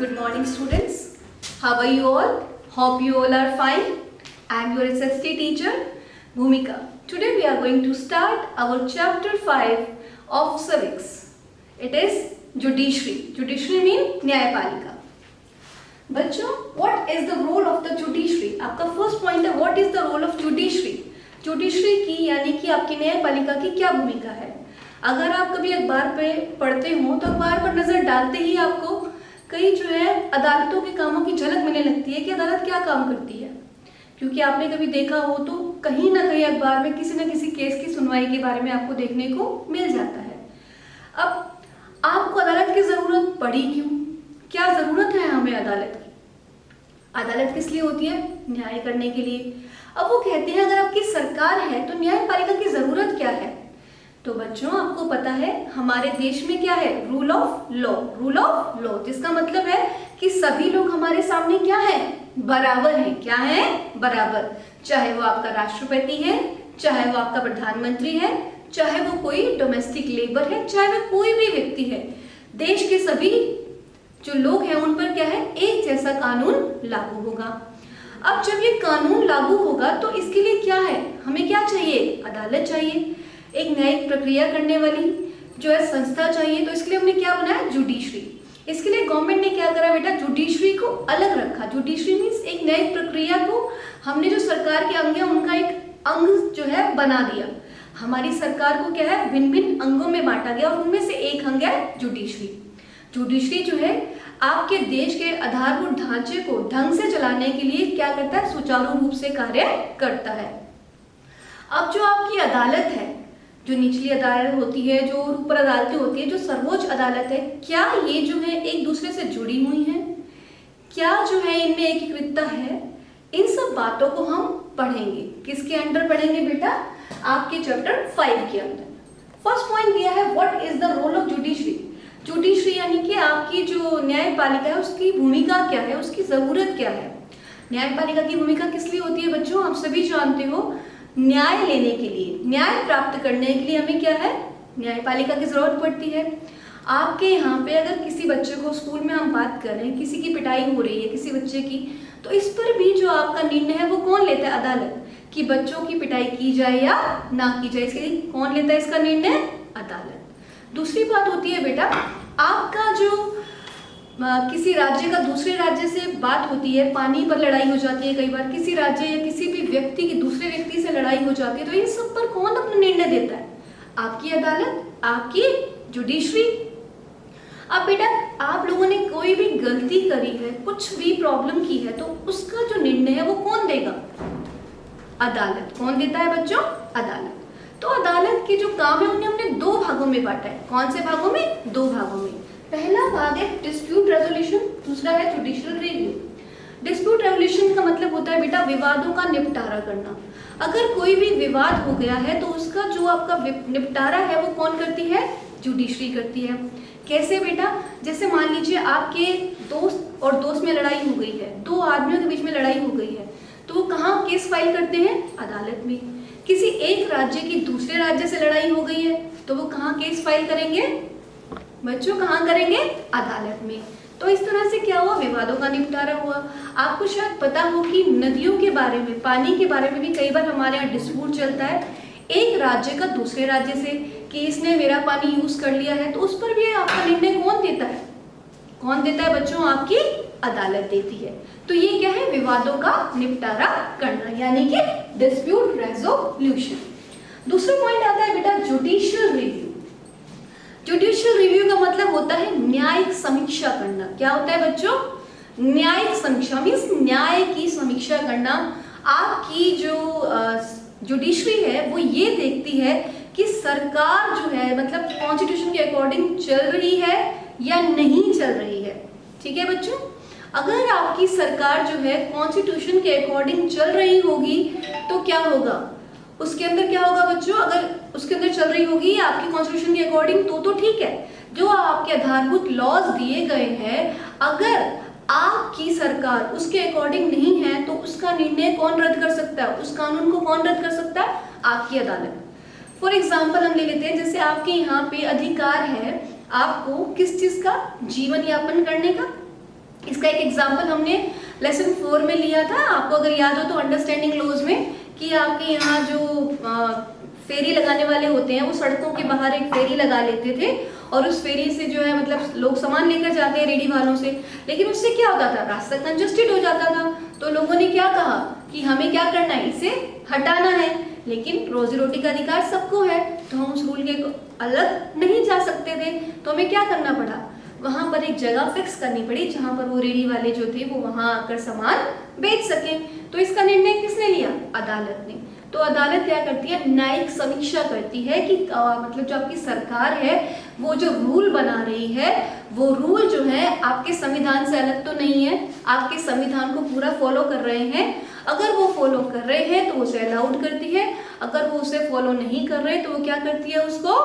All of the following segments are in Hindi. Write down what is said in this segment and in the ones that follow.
Good morning, students. How are you all? Hope you all are fine. I am your SST teacher, Bhumika. Today we are going to start our chapter 5 of civics. It is judiciary. Judiciary means न्यायपालिका. बच्चों, what is the role of the judiciary? आपका first point है what is the role of judiciary? Judiciary की यानी कि आपकी न्यायपालिका की क्या भूमिका है? अगर आप कभी अखबार पे पढ़ते हो तो अखबार पर नजर डालते ही आपको कई जो है अदालतों के कामों की झलक मिलने लगती है कि अदालत क्या काम करती है, क्योंकि आपने कभी देखा हो तो कहीं ना कहीं अखबार में किसी न किसी केस की सुनवाई के बारे में आपको देखने को मिल जाता है। अब आपको अदालत की जरूरत पड़ी क्यों? क्या जरूरत है हमें अदालत की? अदालत किस लिए होती है? न्याय करने के लिए। अब वो कहते हैं अगर आपकी सरकार है तो न्यायपालिका की जरूरत क्या है? तो बच्चों आपको पता है हमारे देश में क्या है? Rule of law. Rule of law जिसका मतलब है कि सभी लोग हमारे सामने क्या है? बराबर हैं। क्या है? बराबर। चाहे वो आपका राष्ट्रपति है, चाहे वो आपका प्रधानमंत्री है, चाहे वो कोई डोमेस्टिक लेबर है, चाहे वो कोई भी व्यक्ति है, देश के सभी जो लोग हैं उन पर क्या है? एक जैसा कानून लागू होगा। अब जब ये कानून लागू होगा तो इसके लिए क्या है? हमें क्या चाहिए? अदालत चाहिए, एक न्यायिक प्रक्रिया करने वाली जो है संस्था चाहिए। तो इसके लिए हमने क्या बनाया? जुडिशरी। इसके लिए गवर्नमेंट ने क्या करा बेटा? जुडिशरी को अलग रखा। जुडिशरी मीन्स एक न्यायिक प्रक्रिया को हमने जो सरकार के अंग है उनका एक अंग जो है बना दिया। हमारी सरकार को क्या है? भिन्न भिन्न अंगों में बांटा गया और उनमें से एक अंग है जुडिशरी। जुडिशरी जो है आपके देश के आधारभूत ढांचे को ढंग से चलाने के लिए क्या करता है? सुचारू रूप से कार्य करता है। अब जो आपकी अदालत है, जो निचली अदालत होती है, जो ऊपर अदालतें होती है, जो सर्वोच्च अदालत है, क्या ये जो है एक दूसरे से जुड़ी हुई हैं? क्या जो है इनमें एकीकृतता है? इन सब बातों को हम पढ़ेंगे। किसके अंडर पढ़ेंगे बेटा? आपके चैप्टर 5 के अंदर। फर्स्ट पॉइंट दिया है what is the role of judiciary. Judiciary यानी कि आपकी जो न्यायपालिका है उसकी भूमिका क्या है, उसकी जरूरत क्या है? न्यायपालिका की भूमिका किस लिए होती है बच्चों? आप सभी जानते हो, न्याय लेने के लिए, न्याय प्राप्त करने के लिए हमें क्या है? न्यायपालिका की जरूरत पड़ती है। आपके यहाँ पे अगर किसी बच्चे को स्कूल में हम बात कर रहे हैं, किसी की पिटाई हो रही है किसी बच्चे की, तो इस पर भी जो आपका निर्णय है वो कौन लेता है? अदालत। कि बच्चों की पिटाई की जाए या ना की जाए, इसके लिए कौन लेता है इसका निर्णय? अदालत। दूसरी बात होती है बेटा, आपका जो किसी राज्य का दूसरे राज्य से बात होती है, पानी पर लड़ाई हो जाती है, कई बार किसी राज्य या किसी भी व्यक्ति की दूसरे व्यक्ति से लड़ाई हो जाती है, तो इन सब पर कौन अपना निर्णय देता है? आपकी अदालत, आपकी जुडिशरी। अब बेटा आप लोगों ने कोई भी गलती करी है, कुछ भी प्रॉब्लम की है, तो उसका जो निर्णय है वो कौन देगा? अदालत। कौन देता है बच्चों? अदालत। तो अदालत के जो काम है उन्हें हमने दो भागों में बांटा है। कौन से भागों में? दो भागों में। पहला भाग है डिस्प्यूट रेजोल्यूशन, दूसरा है जुडिशियल रिव्यू। डिस्प्यूट रेजोल्यूशन का मतलब होता है बेटा विवादों का निपटारा करना। अगर कोई भी विवाद हो गया है तो उसका जो आपका निपटारा है वो कौन करती है? जुडिशरी करती है। कैसे बेटा? जैसे मान लीजिए आपके दोस्त और दोस्त में लड़ाई हो गई है, दो आदमियों के बीच में लड़ाई हो गई है, तो वो कहाँ केस फाइल करते हैं? अदालत में। किसी एक राज्य की दूसरे राज्य से लड़ाई हो गई है तो वो कहाँ केस फाइल करेंगे बच्चों? कहाँ करेंगे? अदालत में। तो इस तरह से क्या हुआ? विवादों का निपटारा हुआ। आपको शायद पता हो कि नदियों के बारे में, पानी के बारे में भी कई बार हमारे यहाँ डिस्प्यूट चलता है, एक राज्य का दूसरे राज्य से कि इसने मेरा पानी यूज कर लिया है, तो उस पर भी आपका निर्णय कौन देता है? कौन देता है बच्चों? आपकी अदालत देती है। तो ये क्या है? विवादों का निपटारा करना, यानी कि डिस्प्यूट रेजोल्यूशन। दूसरा पॉइंट आता है बेटा जुडिशियल रिव्यू। जुडिशियल रिव्यू का मतलब होता है न्यायिक समीक्षा करना। क्या होता है बच्चों? न्यायिक समीक्षा मीन्स न्याय की समीक्षा करना। आपकी जो जुडिशरी है वो ये देखती है कि सरकार जो है मतलब कॉन्स्टिट्यूशन के अकॉर्डिंग चल रही है या नहीं चल रही है। ठीक है बच्चों? अगर आपकी सरकार जो है कॉन्स्टिट्यूशन के अकॉर्डिंग चल रही होगी तो क्या होगा? उसके अंदर क्या होगा बच्चों? अगर उसके अंदर चल रही होगी आपकी कॉन्स्टिट्यूशन के अकॉर्डिंग तो ठीक है। जो आपके आधारभूत लॉज दिए गए हैं, अगर आपकी सरकार उसके अकॉर्डिंग नहीं है तो उसका निर्णय कौन रद्द कर सकता है? उस कानून को कौन रद्द कर सकता है? आपकी अदालत। फॉर एग्जाम्पल हम ले लेते हैं, जैसे आपके यहाँ पे अधिकार है आपको किस चीज का? जीवन यापन करने का। इसका एक एग्जाम्पल हमने लेसन 4 में लिया था, आपको अगर याद हो तो, अंडरस्टैंडिंग लॉज में, कि आपके यहाँ जो फेरी लगाने वाले होते हैं वो सड़कों के बाहर एक फेरी लगा लेते थे और उस फेरी से जो है मतलब लोग सामान लेकर जाते हैं रेडी वालों से, लेकिन उससे क्या होता था, रास्ता कंजस्टेड हो जाता था। तो लोगों ने क्या कहा कि हमें क्या करना है, इसे हटाना है, लेकिन रोजी रोटी का अधिकार सबको है, तो हम उस रूल के अलग नहीं जा सकते थे। तो हमें क्या करना पड़ा, वहां पर एक जगह फिक्स करनी पड़ी जहां पर वो रेडी वाले जो थे वो वहां आकर सामान बेच सके। तो इसका निर्णय किसने लिया, अदालत ने। तो अदालत क्या करती है, न्यायिक समीक्षा करती है कि मतलब जो आपकी सरकार है वो जो रूल बना रही है वो रूल जो है आपके संविधान से अलग तो नहीं है, आपके संविधान को पूरा फॉलो कर रहे हैं। अगर वो फॉलो कर रहे हैं तो उसे अलाउड करती है, अगर वो उसे फॉलो नहीं कर रहे तो वो क्या करती है, उसको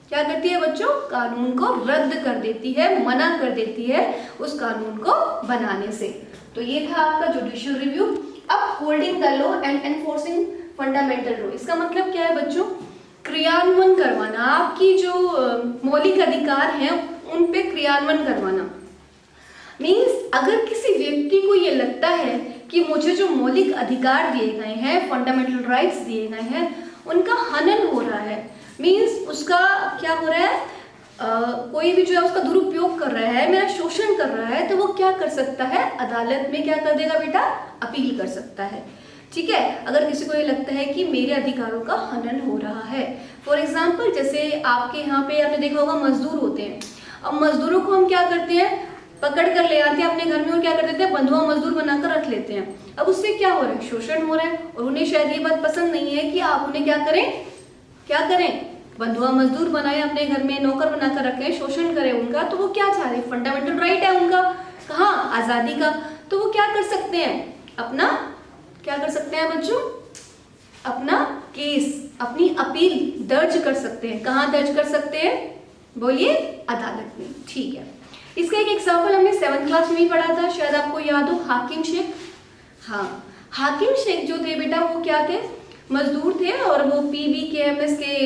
क्या करती है बच्चों, कानून को रद्द कर देती है, मना कर देती है उस कानून को बनाने से। तो ये था आपका जुडिशियल रिव्यू। अब holding the law and enforcing fundamental law, इसका मतलब क्या है बच्चों, क्रियान्वयन करवाना, आपकी जो मौलिक अधिकार हैं उन पे क्रियान्वयन करवाना। मीन्स अगर किसी व्यक्ति को ये लगता है कि मुझे जो मौलिक अधिकार दिए गए हैं, फंडामेंटल राइट्स दिए गए हैं, उनका हनन हो रहा है, मीन्स उसका क्या हो रहा है, कोई भी जो है उसका दुरुपयोग कर रहा है, मेरा शोषण कर रहा है, तो वो क्या कर सकता है, अदालत में क्या कर देगा बेटा, अपील कर सकता है। ठीक है, अगर किसी को ये लगता है कि मेरे अधिकारों का हनन हो रहा है। फॉर एग्जाम्पल जैसे आपके यहाँ पे आपने देखा होगा मजदूर होते हैं, अब मजदूरों को हम क्या करते हैं, पकड़ कर ले आते हैं अपने घर में और क्या कर देते हैं, बंधुआ मजदूर बनाकर रख लेते हैं। अब उससे क्या हो रहा है, शोषण हो रहा है, और उन्हें शायद ये बात पसंद नहीं है कि आप उन्हें क्या करें, बंधुआ मजदूर बनाए, अपने घर में नौकर बनाकर रखें, शोषण करें उनका। तो वो क्या चाह रहे हैं, फंडामेंटल राइट है उनका, कहाँ, आजादी का। तो वो क्या कर सकते हैं, अपना क्या कर सकते हैं बच्चों, अपना केस, अपनी अपील दर्ज कर सकते हैं। कहाँ दर्ज कर सकते हैं, बोलिए, अदालत में। ठीक है, इसका एक एग्जाम्पल हमने 7th क्लास में भी पढ़ा था, शायद आपको याद हो, हाकिम शेख। हाँ, हाकिम शेख जो थे बेटा वो क्या थे, मजदूर थे और वो PBKMS के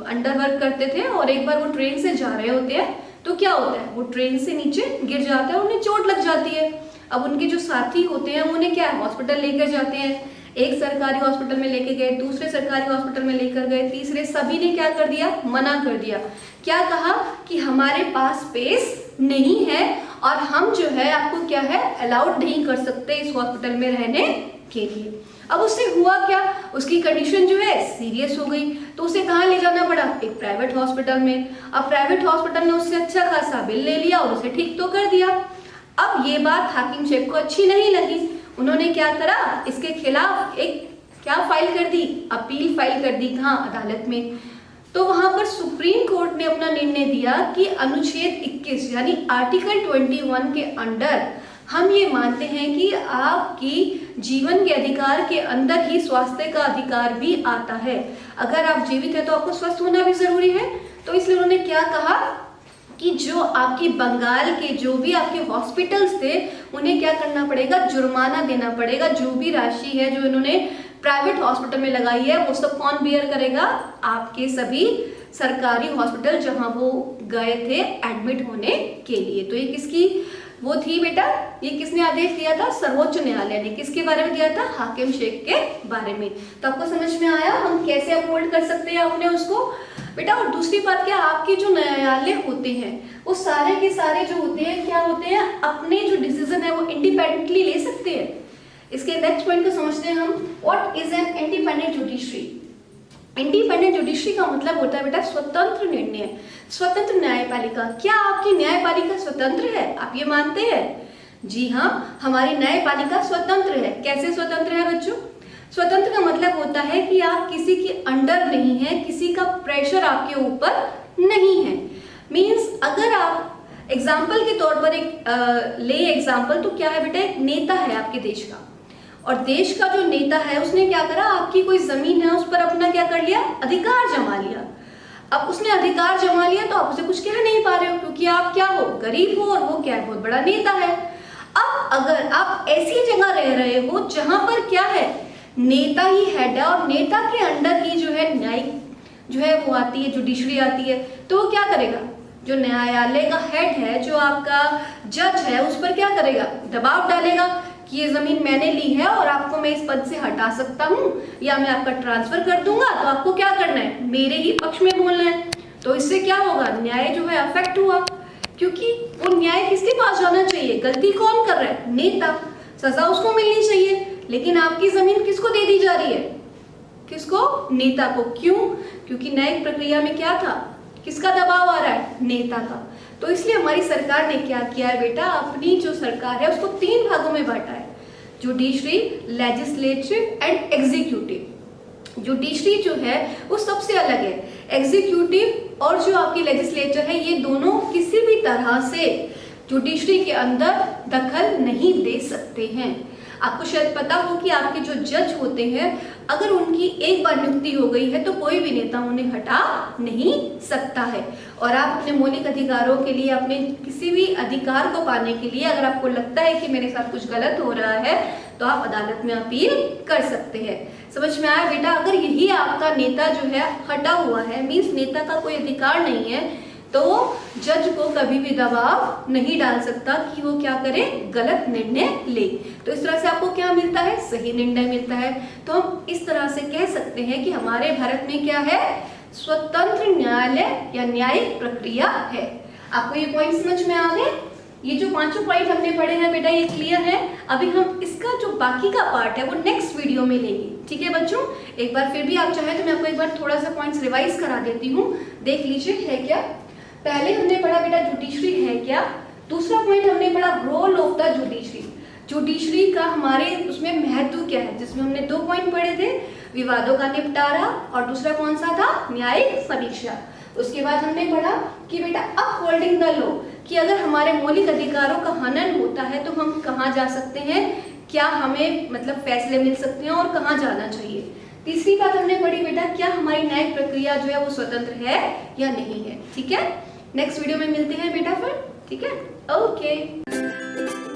अंडर वर्क करते थे। और एक बार वो ट्रेन से जा रहे होते हैं तो क्या होता है, वो ट्रेन से नीचे गिर जाता है, उन्हें चोट लग जाती है। अब उनके जो साथी होते हैं उन्हें क्या हॉस्पिटल लेकर जाते हैं, एक सरकारी हॉस्पिटल में लेके गए, दूसरे सरकारी हॉस्पिटल में लेकर गए, तीसरे, सभी ने क्या कर दिया, मना कर दिया। क्या कहा कि हमारे पास स्पेस नहीं है और हम जो है आपको क्या है, अलाउड नहीं कर सकते इस हॉस्पिटल में रहने के लिए। अब उससे हुआ क्या, उसकी कंडीशन जो है सीरियस हो गई, तो उसे कहाँ ले जाना पड़ा, एक प्राइवेट हॉस्पिटल में। अब प्राइवेट हॉस्पिटल ने उससे अच्छा खासा बिल ले लिया और उसे ठीक तो कर दिया। अब ये बात हाकिम शेख को अच्छी नहीं लगी, उन्होंने क्या करा, इसके खिलाफ एक क्या फाइल कर दी, अपील फाइल कर दी, कहाँ, अदालत में। तो वहां पर सुप्रीम कोर्ट ने अपना निर्णय दिया कि अनुच्छेद 21 यानी आर्टिकल 21 के अंडर हम ये मानते हैं कि आपकी जीवन के अधिकार के अंदर ही स्वास्थ्य का अधिकार भी आता है। अगर आप जीवित है तो आपको स्वस्थ होना भी जरूरी है। तो इसलिए उन्होंने क्या कहा कि जो आपकी बंगाल के जो भी आपके हॉस्पिटल्स थे उन्हें क्या करना पड़ेगा, जुर्माना देना पड़ेगा। जो भी राशि है जो इन्होंने प्राइवेट हॉस्पिटल में लगाई है वो सब कौन बियर करेगा, आपके सभी सरकारी हॉस्पिटल जहां वो गए थे एडमिट होने के लिए। तो ये किसकी वो थी बेटा, ये किसने आदेश दिया था, सर्वोच्च न्यायालय ने। किसके बारे में दिया था, हाकिम शेख के बारे में। तो आपको समझ में आया हम कैसे अपहोल्ड कर सकते हैं अपने उसको बेटा। और दूसरी बात क्या, आपके जो न्यायालय होते हैं वो सारे के सारे जो होते हैं क्या होते हैं, अपने जो डिसीजन है वो इंडिपेंडेंटली ले सकते हैं। इसके नेक्स्ट पॉइंट को समझते हैं हम, what is an independent judiciary. Independent judiciary का मतलब होता है बेटा स्वतंत्र निर्णय, स्वतंत्र न्यायपालिका। क्या आपकी न्यायपालिका स्वतंत्र है, आप ये मानते हैं? जी हाँ, हमारी न्यायपालिका स्वतंत्र है। कैसे स्वतंत्र है बच्चों? स्वतंत्र का मतलब होता है कि आप किसी के अंडर नहीं है, किसी का प्रेशर आपके ऊपर नहीं है। मीन्स अगर आप एग्जाम्पल के तौर पर एक ले एग्जाम्पल, तो क्या है बेटा, एक नेता है आपके देश का, और देश का जो नेता है उसने क्या करा, आपकी कोई जमीन है उस पर अपना क्या कर लिया, अधिकार जमा लिया। अब उसने अधिकार जमा लिया तो आप उसे कुछ कह नहीं पा रहे हो, क्योंकि आप क्या हो, गरीब हो, और वो क्या है, बहुत बड़ा नेता है। अब अगर आप ऐसी जगह रह रहे हो जहां पर क्या है, नेता ही हेड है और नेता के अंडर ही जो है न्यायिक जो है वो आती है, जुडिशरी आती है, तो वो क्या करेगा, जो न्यायालय का हेड है, जो आपका जज है, उस पर क्या करेगा, दबाव डालेगा कि ये जमीन मैंने ली है और आपको मैं इस पद से हटा सकता हूँ या मैं आपका ट्रांसफर कर दूंगा, तो आपको क्या करना है, मेरे ही पक्ष में बोलना है। तो इससे क्या होगा, न्याय जो है अफेक्ट हुआ, क्योंकि वो न्याय किसके पास जाना चाहिए, गलती कौन कर रहा है, नेता, सजा उसको मिलनी चाहिए, लेकिन आपकी जमीन किसको दे दी जा रही है, किसको, नेता को। क्यों, क्योंकि न्यायिक प्रक्रिया में क्या था, किसका दबाव आ रहा है, नेता का। तो इसलिए हमारी सरकार ने क्या किया है बेटा, अपनी जो सरकार है उसको 3 भागों में बांटा है, judiciary, legislative and executive. Judiciary जो है वो सबसे अलग है, एग्जीक्यूटिव और जो आपकी लेजिस्लेचर है, ये दोनों किसी भी तरह से जुडिशरी के अंदर दखल नहीं दे सकते हैं। आपको शायद पता हो कि आपके जो जज होते हैं, अगर उनकी एक बार नियुक्ति हो गई है तो कोई भी नेता उन्हें हटा नहीं सकता है। और आप अपने मौलिक अधिकारों के लिए, अपने किसी भी अधिकार को पाने के लिए, अगर आपको लगता है कि मेरे साथ कुछ गलत हो रहा है, तो आप अदालत में अपील कर सकते हैं। समझ में आया बेटा? अगर यही आपका नेता जो है हटा हुआ है, मीन्स नेता का कोई अधिकार नहीं है, तो जज को कभी भी दबाव नहीं डाल सकता कि वो क्या करे, गलत निर्णय ले। तो इस तरह से आपको क्या मिलता है, सही निर्णय मिलता है। तो हम इस तरह से कह सकते हैं कि हमारे भारत में क्या है, स्वतंत्र न्यायालय या न्यायिक प्रक्रिया है। आपको ये पॉइंट समझ में आ गए? ये जो 5 पॉइंट हमने पढ़े हैं बेटा, ये क्लियर है। अभी हम इसका जो बाकी का पार्ट है वो नेक्स्ट वीडियो में लेंगे, ठीक है बच्चों? एक बार फिर भी आप चाहें तो मैं आपको एक बार थोड़ा सा पॉइंट्स रिवाइज करा देती हूँ, देख लीजिए है क्या। पहले हमने पढ़ा बेटा जुडिशरी है क्या, दूसरा पॉइंट हमने पढ़ा role of the judiciary, judiciary का हमारे उसमें महत्व क्या है, जिसमें हमने 2 पॉइंट पढ़े थे, विवादों का निपटारा और दूसरा कौन सा था, न्यायिक समीक्षा। उसके बाद हमने पढ़ा कि बेटा अपहोल्डिंग द लॉ, कि अगर हमारे मौलिक अधिकारों का हनन होता है तो हम कहाँ जा सकते हैं, क्या हमें मतलब फैसले मिल सकते हैं और कहाँ जाना चाहिए। तीसरी बात हमने पढ़ी बेटा, क्या हमारी न्यायिक प्रक्रिया जो है वो स्वतंत्र है या नहीं है, ठीक है? नेक्स्ट वीडियो में मिलते हैं बेटा फिर, ठीक है? ओके।